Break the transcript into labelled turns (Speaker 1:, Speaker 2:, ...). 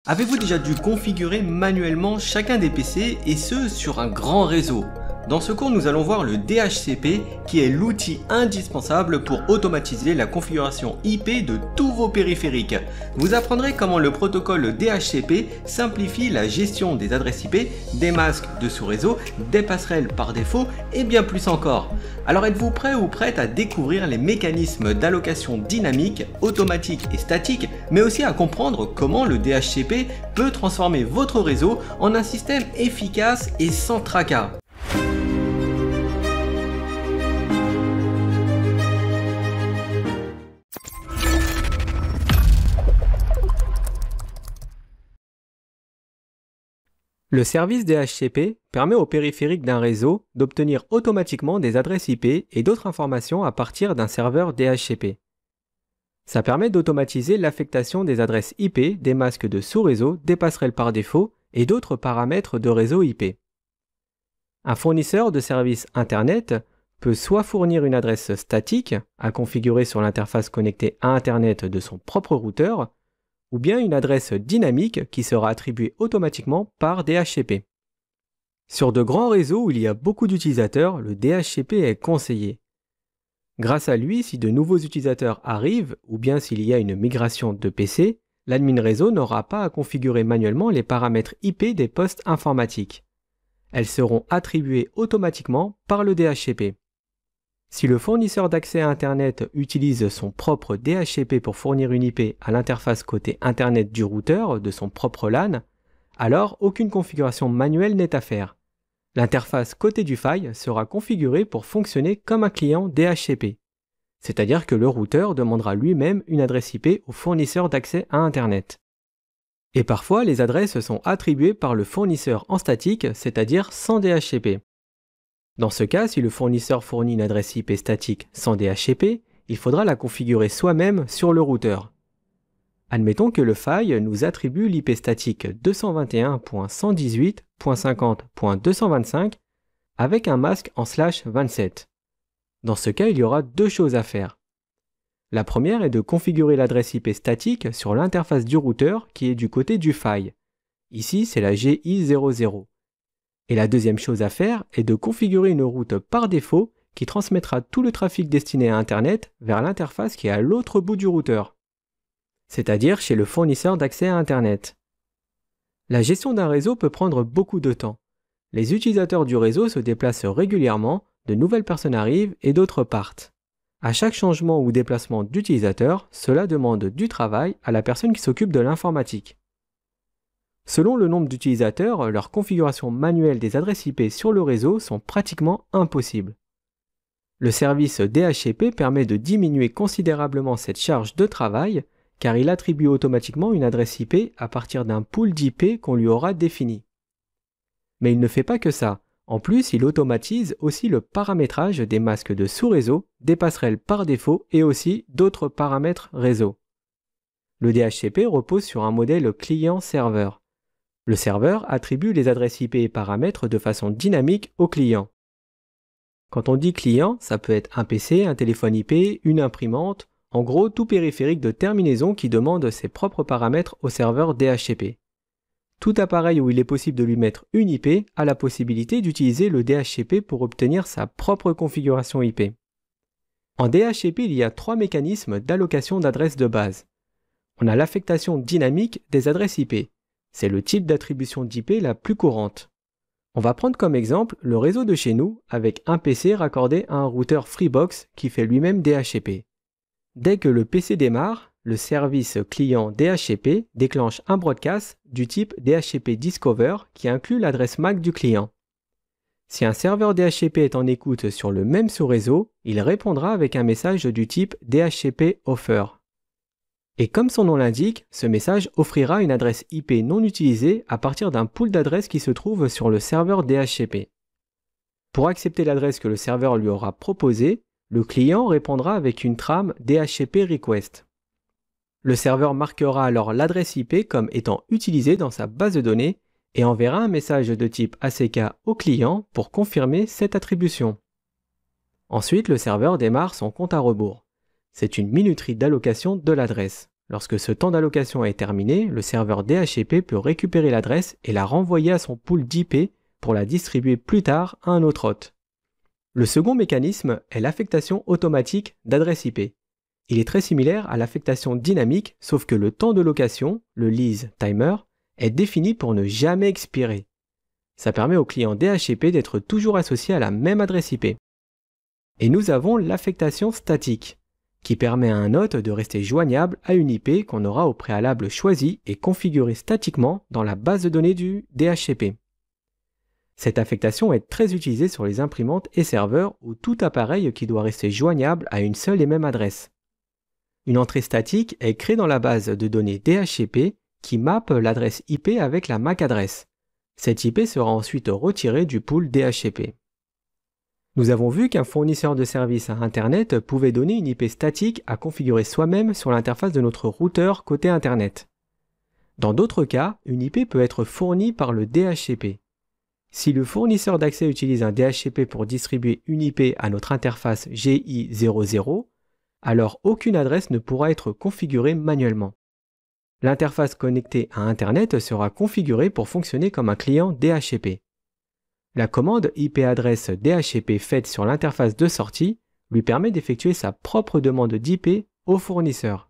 Speaker 1: Avez-vous déjà dû configurer manuellement chacun des PC et ce sur un grand réseau? Dans ce cours, nous allons voir le DHCP qui est l'outil indispensable pour automatiser la configuration IP de tous vos périphériques. Vous apprendrez comment le protocole DHCP simplifie la gestion des adresses IP, des masques de sous-réseau, des passerelles par défaut et bien plus encore. Alors êtes-vous prêt ou prête à découvrir les mécanismes d'allocation dynamique, automatique et statique, mais aussi à comprendre comment le DHCP peut transformer votre réseau en un système efficace et sans tracas. Le service DHCP permet aux périphériques d'un réseau d'obtenir automatiquement des adresses IP et d'autres informations à partir d'un serveur DHCP. Ça permet d'automatiser l'affectation des adresses IP, des masques de sous-réseau, des passerelles par défaut et d'autres paramètres de réseau IP. Un fournisseur de services Internet peut soit fournir une adresse statique à configurer sur l'interface connectée à Internet de son propre routeur, ou bien une adresse dynamique qui sera attribuée automatiquement par DHCP. Sur de grands réseaux où il y a beaucoup d'utilisateurs, le DHCP est conseillé. Grâce à lui, si de nouveaux utilisateurs arrivent, ou bien s'il y a une migration de PC, l'admin réseau n'aura pas à configurer manuellement les paramètres IP des postes informatiques. Elles seront attribuées automatiquement par le DHCP. Si le fournisseur d'accès à Internet utilise son propre DHCP pour fournir une IP à l'interface côté Internet du routeur de son propre LAN, alors aucune configuration manuelle n'est à faire. L'interface côté du faille sera configurée pour fonctionner comme un client DHCP. C'est-à-dire que le routeur demandera lui-même une adresse IP au fournisseur d'accès à Internet. Et parfois, les adresses sont attribuées par le fournisseur en statique, c'est-à-dire sans DHCP. Dans ce cas, si le fournisseur fournit une adresse IP statique sans DHCP, il faudra la configurer soi-même sur le routeur. Admettons que le faille nous attribue l'IP statique 221.118.50.225 avec un masque en /27. Dans ce cas, il y aura deux choses à faire. La première est de configurer l'adresse IP statique sur l'interface du routeur qui est du côté du faille. Ici, c'est la GI00. Et la deuxième chose à faire est de configurer une route par défaut qui transmettra tout le trafic destiné à Internet vers l'interface qui est à l'autre bout du routeur, c'est-à-dire chez le fournisseur d'accès à Internet. La gestion d'un réseau peut prendre beaucoup de temps. Les utilisateurs du réseau se déplacent régulièrement, de nouvelles personnes arrivent et d'autres partent. À chaque changement ou déplacement d'utilisateur, cela demande du travail à la personne qui s'occupe de l'informatique. Selon le nombre d'utilisateurs, leurs configurations manuelles des adresses IP sur le réseau sont pratiquement impossibles. Le service DHCP permet de diminuer considérablement cette charge de travail car il attribue automatiquement une adresse IP à partir d'un pool d'IP qu'on lui aura défini. Mais il ne fait pas que ça. En plus, il automatise aussi le paramétrage des masques de sous-réseau, des passerelles par défaut et aussi d'autres paramètres réseau. Le DHCP repose sur un modèle client-serveur. Le serveur attribue les adresses IP et paramètres de façon dynamique au client. Quand on dit client, ça peut être un PC, un téléphone IP, une imprimante, en gros tout périphérique de terminaison qui demande ses propres paramètres au serveur DHCP. Tout appareil où il est possible de lui mettre une IP a la possibilité d'utiliser le DHCP pour obtenir sa propre configuration IP. En DHCP, il y a trois mécanismes d'allocation d'adresses de base. On a l'affectation dynamique des adresses IP. C'est le type d'attribution d'IP la plus courante. On va prendre comme exemple le réseau de chez nous avec un PC raccordé à un routeur Freebox qui fait lui-même DHCP. Dès que le PC démarre, le service client DHCP déclenche un broadcast du type DHCP Discover qui inclut l'adresse MAC du client. Si un serveur DHCP est en écoute sur le même sous-réseau, il répondra avec un message du type DHCP Offer. Et comme son nom l'indique, ce message offrira une adresse IP non utilisée à partir d'un pool d'adresses qui se trouve sur le serveur DHCP. Pour accepter l'adresse que le serveur lui aura proposée, le client répondra avec une trame DHCP Request. Le serveur marquera alors l'adresse IP comme étant utilisée dans sa base de données et enverra un message de type ACK au client pour confirmer cette attribution. Ensuite, le serveur démarre son compte à rebours. C'est une minuterie d'allocation de l'adresse. Lorsque ce temps d'allocation est terminé, le serveur DHCP peut récupérer l'adresse et la renvoyer à son pool d'IP pour la distribuer plus tard à un autre hôte. Le second mécanisme est l'affectation automatique d'adresse IP. Il est très similaire à l'affectation dynamique, sauf que le temps de location, le lease timer, est défini pour ne jamais expirer. Ça permet au client DHCP d'être toujours associé à la même adresse IP. Et nous avons l'affectation statique, qui permet à un hôte de rester joignable à une IP qu'on aura au préalable choisie et configurée statiquement dans la base de données du DHCP. Cette affectation est très utilisée sur les imprimantes et serveurs ou tout appareil qui doit rester joignable à une seule et même adresse. Une entrée statique est créée dans la base de données DHCP qui mappe l'adresse IP avec la MAC adresse. Cette IP sera ensuite retirée du pool DHCP. Nous avons vu qu'un fournisseur de services à Internet pouvait donner une IP statique à configurer soi-même sur l'interface de notre routeur côté Internet. Dans d'autres cas, une IP peut être fournie par le DHCP. Si le fournisseur d'accès utilise un DHCP pour distribuer une IP à notre interface GI00, alors aucune adresse ne pourra être configurée manuellement. L'interface connectée à Internet sera configurée pour fonctionner comme un client DHCP. La commande IP adresse DHCP faite sur l'interface de sortie lui permet d'effectuer sa propre demande d'IP au fournisseur.